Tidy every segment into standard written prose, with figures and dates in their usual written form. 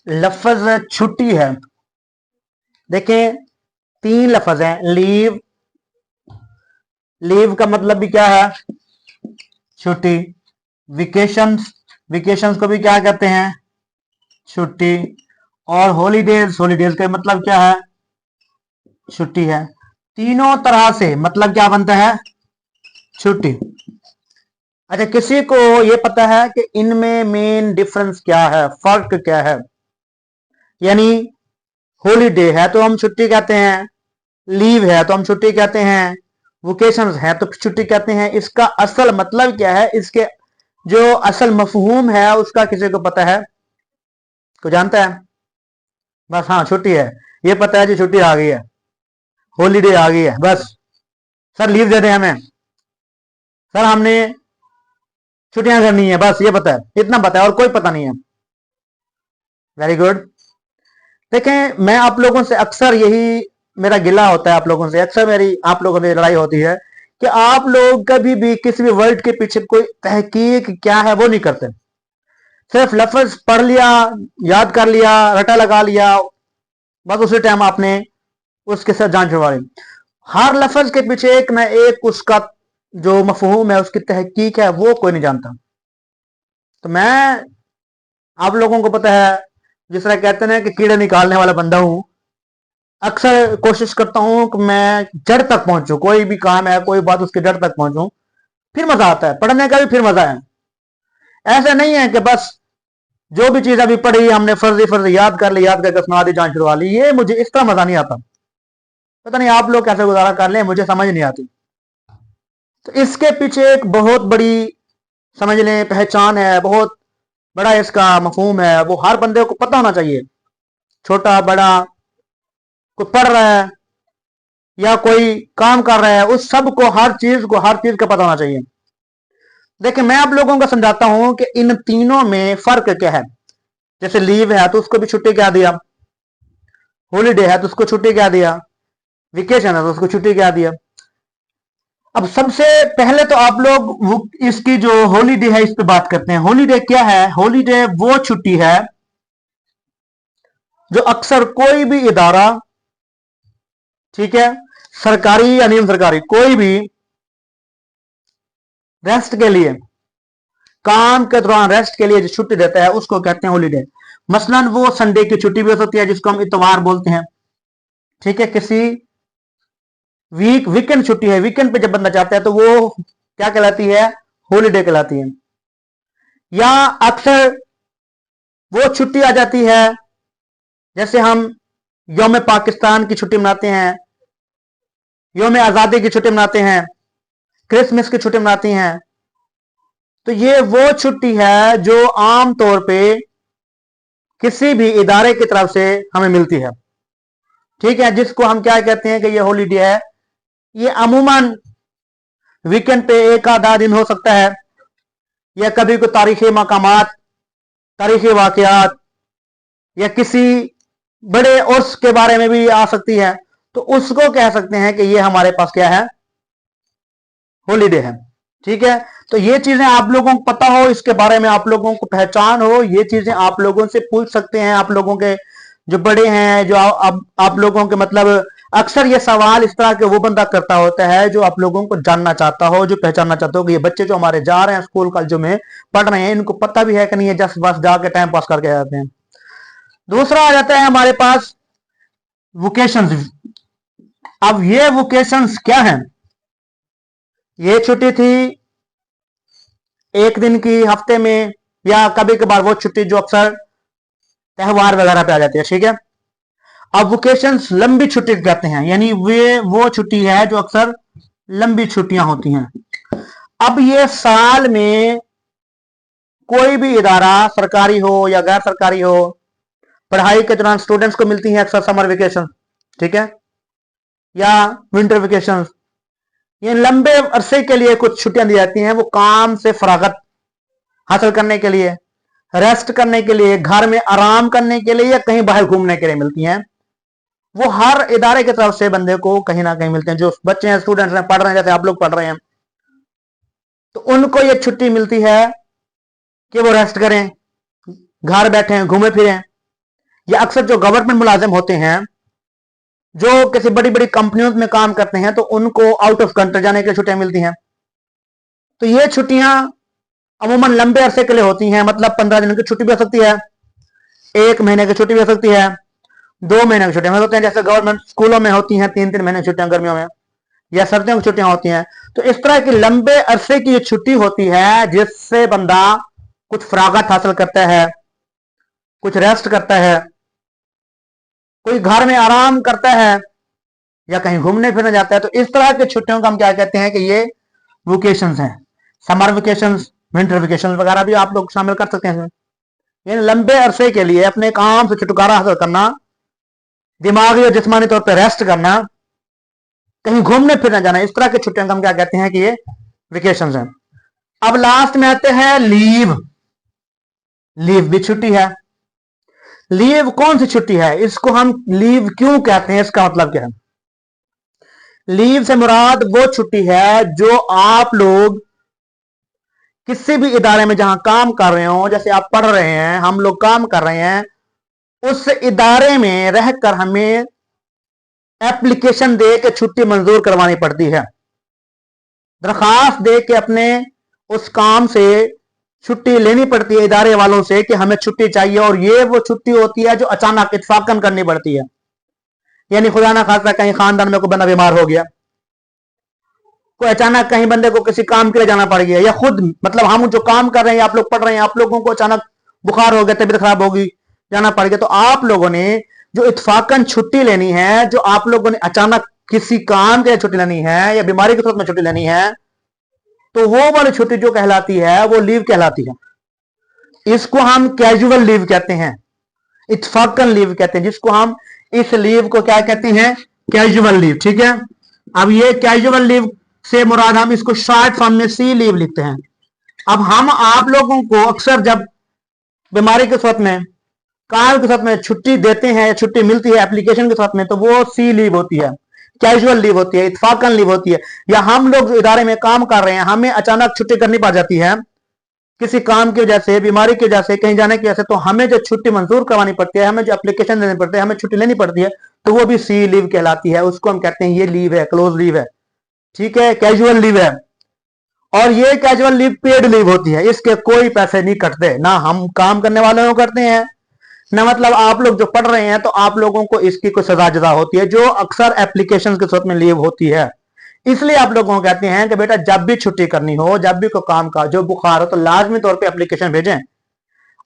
लफ्ज छुट्टी है। देखें, तीन लफ्ज हैं। लीव, लीव का मतलब भी क्या है? छुट्टी। वेकेशंस, वेकेशंस को भी क्या कहते हैं? छुट्टी। और हॉलीडेज, हॉलीडेज का मतलब क्या है? छुट्टी है। तीनों तरह से मतलब क्या बनता है? छुट्टी। अच्छा, किसी को ये पता है कि इनमें मेन डिफरेंस क्या है, फर्क क्या है? यानी हॉलीडे है तो हम छुट्टी कहते हैं, लीव है तो हम छुट्टी कहते हैं, वेकेशंस है तो छुट्टी कहते हैं। इसका असल मतलब क्या है? इसके जो असल मफहूम है उसका किसी को पता है? को जानता है? बस हाँ, छुट्टी है, ये पता है जी, छुट्टी आ गई है, हॉलीडे आ गई है, बस। सर लीव दे दें हमें, सर हमने छुट्टियां करनी है, बस ये पता है, इतना पता है और कोई पता नहीं है। Very good. देखें, मैं आप लोगों से अक्सर यही मेरा गिला होता है, आप लोगों से अक्सर मेरी आप लोगों से लड़ाई होती है कि आप लोग कभी भी किसी भी वर्ड के पीछे कोई तहकीक क्या है वो नहीं करते। सिर्फ लफ्ज पढ़ लिया, याद कर लिया, रटा लगा लिया, बस उसी टाइम आपने उसके साथ जान छुड़वा ली। हर लफ्ज के पीछे एक ना एक उसका जो मफहूम है, उसकी तहकीक है, वो कोई नहीं जानता। तो मैं, आप लोगों को पता है, जिस तरह कहते हैं कि कीड़े निकालने वाला बंदा हूं, अक्सर कोशिश करता हूं कि मैं जड़ तक पहुंचूं, कोई भी काम है, कोई बात, उसके जड़ तक पहुंचूं, फिर मजा आता है पढ़ने का भी, फिर मजा है। ऐसा नहीं है कि बस जो भी चीज अभी पढ़ी हमने फर्जी फर्जी याद कर ली, याद करके सुना दी, जान छुड़वा ली, ये मुझे इस तरह मजा नहीं आता। पता नहीं आप लोग कैसे गुजारा कर लें, मुझे समझ नहीं आती। तो इसके पीछे एक बहुत बड़ी, समझ लें, पहचान है, बहुत बड़ा इसका मफहूम है, वो हर बंदे को पता होना चाहिए। छोटा बड़ा, कोई पढ़ रहा है या कोई काम कर रहा है, उस सब को, हर चीज को, हर चीज का पता होना चाहिए। देखिए, मैं आप लोगों को समझाता हूं कि इन तीनों में फर्क क्या है। जैसे लीव है तो उसको भी छुट्टी क्या दिया, हॉलीडे है तो उसको छुट्टी क्या दिया, वेकेशन है तो उसको छुट्टी क्या दिया। अब सबसे पहले तो आप लोग इसकी जो हॉलीडे है इस पे बात करते हैं। हॉलीडे क्या है? हॉलीडे वो छुट्टी है जो अक्सर कोई भी इदारा, ठीक है, सरकारी या नियम सरकारी, कोई भी रेस्ट के लिए, काम के दौरान रेस्ट के लिए जो छुट्टी देता है उसको कहते हैं हॉलीडे। मसलन वो संडे की छुट्टी भी हो सकती है जिसको हम इतवार बोलते हैं, ठीक है। किसी वीकेंड छुट्टी है, वीकेंड पे जब बंदा जाता है तो वो क्या कहलाती है? हॉलीडे कहलाती है। या अक्सर वो छुट्टी आ जाती है, जैसे हम यौम पाकिस्तान की छुट्टी मनाते हैं, यौम आजादी की छुट्टी मनाते हैं, क्रिसमस की छुट्टी मनाती हैं। तो ये वो छुट्टी है जो आम तौर पे किसी भी इदारे की तरफ से हमें मिलती है, ठीक है, जिसको हम क्या कहते हैं कि ये हॉलीडे है। ये अमूमन वीकेंड पे एक आधा दिन हो सकता है, या कभी कोई तारीखी मकामात, तारीखी वाकयात, या किसी बड़े उर्स के बारे में भी आ सकती है, तो उसको कह सकते हैं कि ये हमारे पास क्या है? हॉलीडे है, ठीक है। तो ये चीजें आप लोगों को पता हो, इसके बारे में आप लोगों को पहचान हो, ये चीजें आप लोगों से पूछ सकते हैं। आप लोगों के जो बड़े हैं, जो आप लोगों के मतलब, अक्सर ये सवाल इस तरह के वो बंदा करता होता है जो आप लोगों को जानना चाहता हो, जो पहचानना चाहता हो कि ये बच्चे जो हमारे जा रहे हैं स्कूल कॉलेजों में पढ़ रहे हैं, इनको पता भी है कि नहीं है, जस्ट बस जाके टाइम पास करके जाते हैं। दूसरा आ जाता है हमारे पास वोकेशंस। अब ये वोकेशंस क्या है? ये छुट्टी थी एक दिन की हफ्ते में, या कभी कभार वो छुट्टी जो अक्सर त्यौहार वगैरह पे आ जाती है, ठीक है। अब वोकेशंस लंबी छुट्टी कहते हैं, यानी वे वो छुट्टी है जो अक्सर लंबी छुट्टियां होती हैं। अब ये साल में कोई भी इदारा, सरकारी हो या गैर सरकारी हो, पढ़ाई के दौरान स्टूडेंट्स को मिलती हैं अक्सर समर वेकेशन, ठीक है, या विंटर वेकेशन। ये लंबे अरसे के लिए कुछ छुट्टियां दी जाती हैं, वो काम से फरागत हासिल करने के लिए, रेस्ट करने के लिए, घर में आराम करने के लिए, या कहीं बाहर घूमने के लिए मिलती हैं। वो हर इदारे की तरफ से बंदे को कहीं ना कहीं मिलते हैं। जो बच्चे हैं, स्टूडेंट्स हैं, पढ़ रहे हैं, जैसे आप लोग पढ़ रहे हैं, तो उनको ये छुट्टी मिलती है कि वो रेस्ट करें, घर बैठे, घूमे फिरें। या अक्सर जो गवर्नमेंट मुलाजिम होते हैं, जो किसी बड़ी बड़ी कंपनियों में काम करते हैं, तो उनको आउट ऑफ कंट्री जाने के लिए छुट्टियां मिलती हैं। तो ये छुट्टियां अमूमन लंबे अरसे के लिए होती हैं, मतलब 15 दिन की छुट्टी भी हो सकती है, 1 महीने की छुट्टी भी हो सकती है, 2 महीने की छुट्टियां हो सकती हैं, जैसे गवर्नमेंट स्कूलों में होती हैं 3-3 महीने की छुट्टियां गर्मियों में, या सर्दियों की छुट्टियां होती हैं। तो इस तरह की लंबे अरसे की छुट्टी होती है जिससे बंदा कुछ फरागत हासिल करता है, कुछ रेस्ट करता है, कोई घर में आराम करता है, या कहीं घूमने फिरने जाता है। तो इस तरह की छुट्टियों को हम क्या कहते हैं कि ये वेकेशंस हैं। समर वेकेशंस, विंटर वेकेशन वगैरह भी आप लोग शामिल कर सकते हैं। इन लंबे अरसे के लिए अपने काम से छुटकारा हासिल करना, दिमागी और जिस्मानी तौर पर रेस्ट करना, कहीं घूमने फिरने जाना, इस तरह की छुट्टियों को हम क्या कहते हैं कि ये वेकेशंस हैं। अब लास्ट में आते हैं लीव। लीव भी छुट्टी है। लीव कौन सी छुट्टी है, इसको हम लीव क्यों कहते हैं, इसका मतलब क्या है? लीव से मुराद वो छुट्टी है जो आप लोग किसी भी इदारे में जहां काम कर रहे हो, जैसे आप पढ़ रहे हैं, हम लोग काम कर रहे हैं, उस इदारे में रहकर हमें एप्लीकेशन दे के छुट्टी मंजूर करवानी पड़ती है, दरखास्त दे के अपने उस काम से छुट्टी लेनी पड़ती है इदारे वालों से कि हमें छुट्टी चाहिए। और ये वो छुट्टी होती है जो अचानक इत्फाकन करनी पड़ती है, यानी खुदा ना खास्ता कहीं खानदान में कोई बंदा बीमार हो गया, कोई अचानक कहीं बंदे को किसी काम के लिए जाना पड़ गया, या खुद मतलब हम जो काम कर रहे हैं, आप लोग पढ़ रहे हैं, आप लोगों को अचानक बुखार हो गया, तबीयत खराब होगी, जाना पड़ गया, तो आप लोगों ने जो इत्फाकन छुट्टी लेनी है, जो आप लोगों ने अचानक किसी काम के लिए छुट्टी लेनी है या बीमारी की सूरत में छुट्टी लेनी है, तो वो वाली छुट्टी जो कहलाती है वो लीव कहलाती है। इसको हम कैजुअल लीव कहते हैं, इत्फाकन लीव कहते हैं, जिसको हम इस लीव को क्या कहते हैं, कैजुअल लीव। ठीक है, अब ये कैजुअल लीव से मुराद हम इसको शॉर्ट फॉर्म में सी लीव लिखते हैं। अब हम आप लोगों को अक्सर जब बीमारी के सूरत में, काम के साथ में छुट्टी देते हैं या छुट्टी मिलती है एप्लीकेशन के साथ में, तो वो सी लीव होती है, कैजुअल लीव होती है, इत्फाकन लीव होती है। या हम लोग इदारे में काम कर रहे हैं, हमें अचानक छुट्टी करनी पड़ जाती है किसी काम की वजह से, बीमारी की वजह से, कहीं जाने की वजह से, तो हमें जो छुट्टी मंजूर करवानी पड़ती है, हमें जो एप्लीकेशन देनी पड़ती है, हमें छुट्टी लेनी पड़ती है, तो वो भी सी लीव कहलाती है। उसको हम कहते हैं ये लीव है, क्लोज लीव है। ठीक है, कैजुअल लीव है। और ये कैजुअल लीव पेड लीव होती है, इसके कोई पैसे नहीं कटते, ना हम काम करने वालों को करते हैं, ना मतलब आप लोग जो पढ़ रहे हैं तो आप लोगों को इसकी कोई सजा जदा होती है, जो अक्सर एप्लीकेशन के सूरत में लीव होती है। इसलिए आप लोगों को कहते हैं कि बेटा जब भी छुट्टी करनी हो, जब भी कोई काम का जो बुखार हो, तो लाजमी तौर पे एप्लीकेशन भेजें।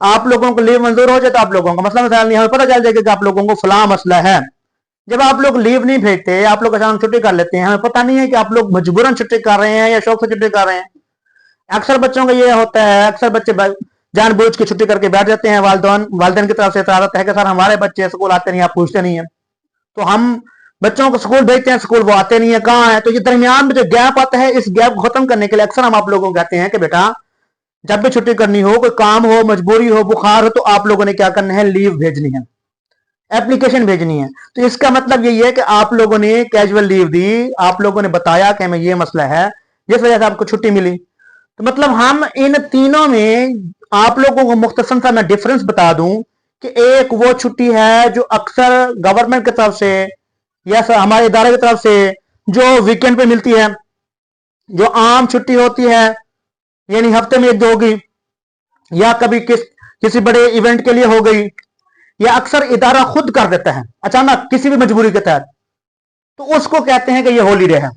आप लोगों को लीव मंजूर हो जाए तो आप लोगों को मसला मसाइल नहीं, हमें पता चल जाएगा कि आप लोगों को फलां मसला है। जब आप लोग लीव नहीं भेजते, आप लोग अचानक छुट्टी कर लेते हैं, हमें पता नहीं है कि आप लोग मजबूरन छुट्टी कर रहे हैं या शौक से छुट्टी कर रहे हैं। अक्सर बच्चों का ये होता है, अक्सर बच्चे जानबूझ के छुट्टी करके बैठ जाते हैं। वालिदैन की तरफ से इतारत है कि सर हमारे बच्चे स्कूल आते नहीं, आप पूछते नहीं है, तो हम बच्चों को स्कूल भेजते हैं, स्कूल वो आते नहीं है, कहाँ है। तो ये दरमियान में जो गैप आता है, इस गैप को खत्म करने के लिए अक्सर हम आप लोगों को कहते हैं कि बेटा जब भी छुट्टी करनी हो, कोई काम हो, मजबूरी हो, बुखार हो, तो आप लोगों ने क्या करना है, लीव भेजनी है, एप्लीकेशन भेजनी है। तो इसका मतलब यही है कि आप लोगों ने कैजुअल लीव दी, आप लोगों ने बताया कि हमें ये मसला है, जिस वजह से आपको छुट्टी मिली। तो मतलब हम इन तीनों में आप लोगों को मुख्तसर सा मैं डिफरेंस बता दूं कि एक वो छुट्टी है जो अक्सर गवर्नमेंट की तरफ से या हमारे इदारे की तरफ से जो वीकेंड पे मिलती है, जो आम छुट्टी होती है, यानी हफ्ते में 1-2 होगी, या कभी किसी बड़े इवेंट के लिए हो गई, या अक्सर इदारा खुद कर देता है अचानक किसी भी मजबूरी के तहत, तो उसको कहते हैं कि ये हॉलीडे है।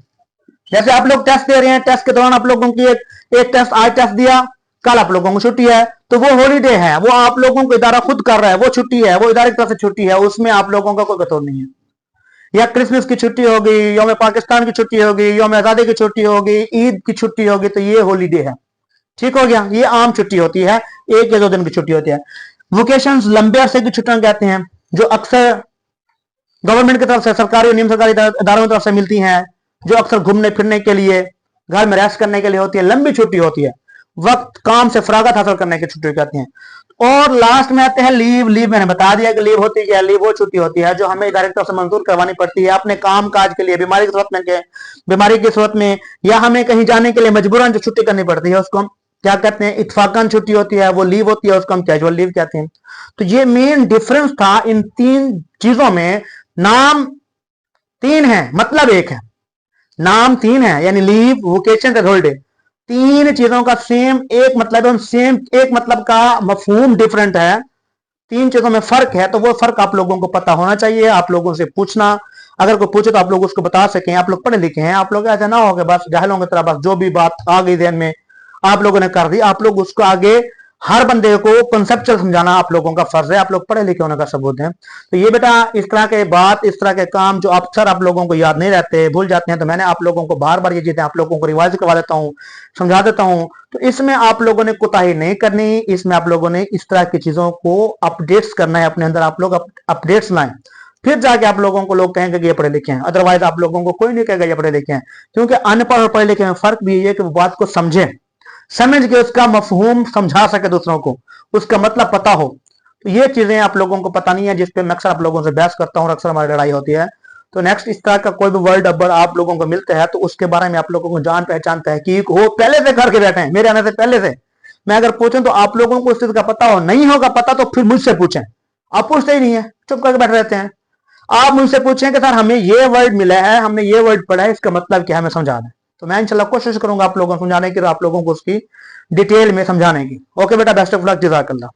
जैसे आप लोग टेस्ट दे रहे हैं, टेस्ट के दौरान आप लोगों की एक टेस्ट, आज टेस्ट दिया, कल आप लोगों को छुट्टी है, तो वो हॉलीडे है, वो आप लोगों को इदारा खुद कर रहा है, वो छुट्टी है, वो इदारे की तरफ से छुट्टी है, उसमें आप लोगों का कोई कसूर नहीं है। या क्रिसमस की छुट्टी होगी, यौम पाकिस्तान की छुट्टी होगी, यौम आजादी की छुट्टी होगी, ईद की छुट्टी होगी, तो ये हॉलीडे है। ठीक हो गया, ये आम छुट्टी होती है, 1 या 2 दिन की छुट्टी होती है। वेकेशन लंबे अरसे की छुट्टियां कहते हैं, जो अक्सर गवर्नमेंट की तरफ से, सरकारी और निम सरकारी इदारों की तरफ से मिलती हैं, जो अक्सर घूमने फिरने के लिए, घर में रेस्ट करने के लिए होती है, लंबी छुट्टी होती है, वक्त काम से फरागत हासिल करने की छुट्टी कहते हैं। और लास्ट में आते हैं लीव। लीव मैंने बता दिया कि लीव होती क्या है। लीव वो छुट्टी होती है जो हमें इदारे की तरफ से मंजूर करवानी पड़ती है अपने काम काज के लिए, बीमारी की सूरत में या हमें कहीं जाने के लिए मजबूरन जो छुट्टी करनी पड़ती है, उसको हम क्या कहते हैं, इत्फाकन छुट्टी होती है, वो लीव होती है, उसको हम कैजुअल लीव कहते हैं। तो ये मेन डिफरेंस था इन तीन चीजों में। नाम तीन है, मतलब एक है। नाम तीन है, यानी लीव, वेकेशन और हॉलिडे, तीन चीजों का सेम एक मतलब है, सेम एक मतलब का मफहूम डिफरेंट है। तीन चीजों में फर्क है, तो वो फर्क आप लोगों को पता होना चाहिए। आप लोगों से पूछना, अगर कोई पूछे तो आप लोग उसको बता सकें। आप लोग पढ़े लिखे हैं, आप लोग ऐसा ना हो कि बस जाहिलों की तरह बस जो भी बात आ गई ध्यान में आप लोगों ने कर दी। आप लोग उसको आगे हर बंदे को कंसेप्चुअल समझाना आप लोगों का फर्ज है। आप लोग पढ़े लिखे होने का सबूत है। तो ये बेटा इस तरह के बात, इस तरह के काम जो अक्सर आप लोगों को याद नहीं रहते, भूल जाते हैं, तो मैंने आप लोगों को बार बार ये चीजें आप लोगों को रिवाइज करवा देता हूँ, समझा देता हूँ। तो इसमें आप लोगों ने कोताही नहीं करनी, इसमें आप लोगों ने इस तरह की चीजों को अपडेट्स करना है अपने अंदर। आप लोग अपडेट्स लाएं, फिर जाके आप लोगों को लोग कहेंगे कि ये पढ़े लिखे हैं। अदरवाइज आप लोगों को कोई नहीं कहेगा ये पढ़े लिखे हैं, क्योंकि अनपढ़ और पढ़े लिखे में फर्क भी ये है कि वो बात को समझे, समझ के उसका मफहूम समझा सके दूसरों को, उसका मतलब पता हो। तो ये चीजें आप लोगों को पता नहीं है, जिसपे मैं अक्सर आप लोगों से बहस करता हूँ और अक्सर हमारी लड़ाई होती है। तो नेक्स्ट इस तरह का कोई भी वर्ड अगर आप लोगों को मिलता है तो उसके बारे में आप लोगों को जान पहचान तहकीक हो, पहले से करके बैठे हैं, मेरे आने से पहले से। मैं अगर पूछूं तो आप लोगों को उस चीज का पता हो, नहीं होगा पता तो फिर मुझसे पूछें। आप पूछते ही नहीं है, चुप करके बैठे रहते हैं। आप मुझसे पूछें कि सर हमें ये वर्ड मिला है, हमने ये वर्ड पढ़ा है, इसका मतलब क्या है, हमें समझा दें। तो मैं इंशाल्लाह कोशिश करूंगा आप लोगों को समझाने की और आप लोगों को उसकी डिटेल में समझाने की। ओके बेटा, बेस्ट ऑफ लक, जज़ाकल्लाह।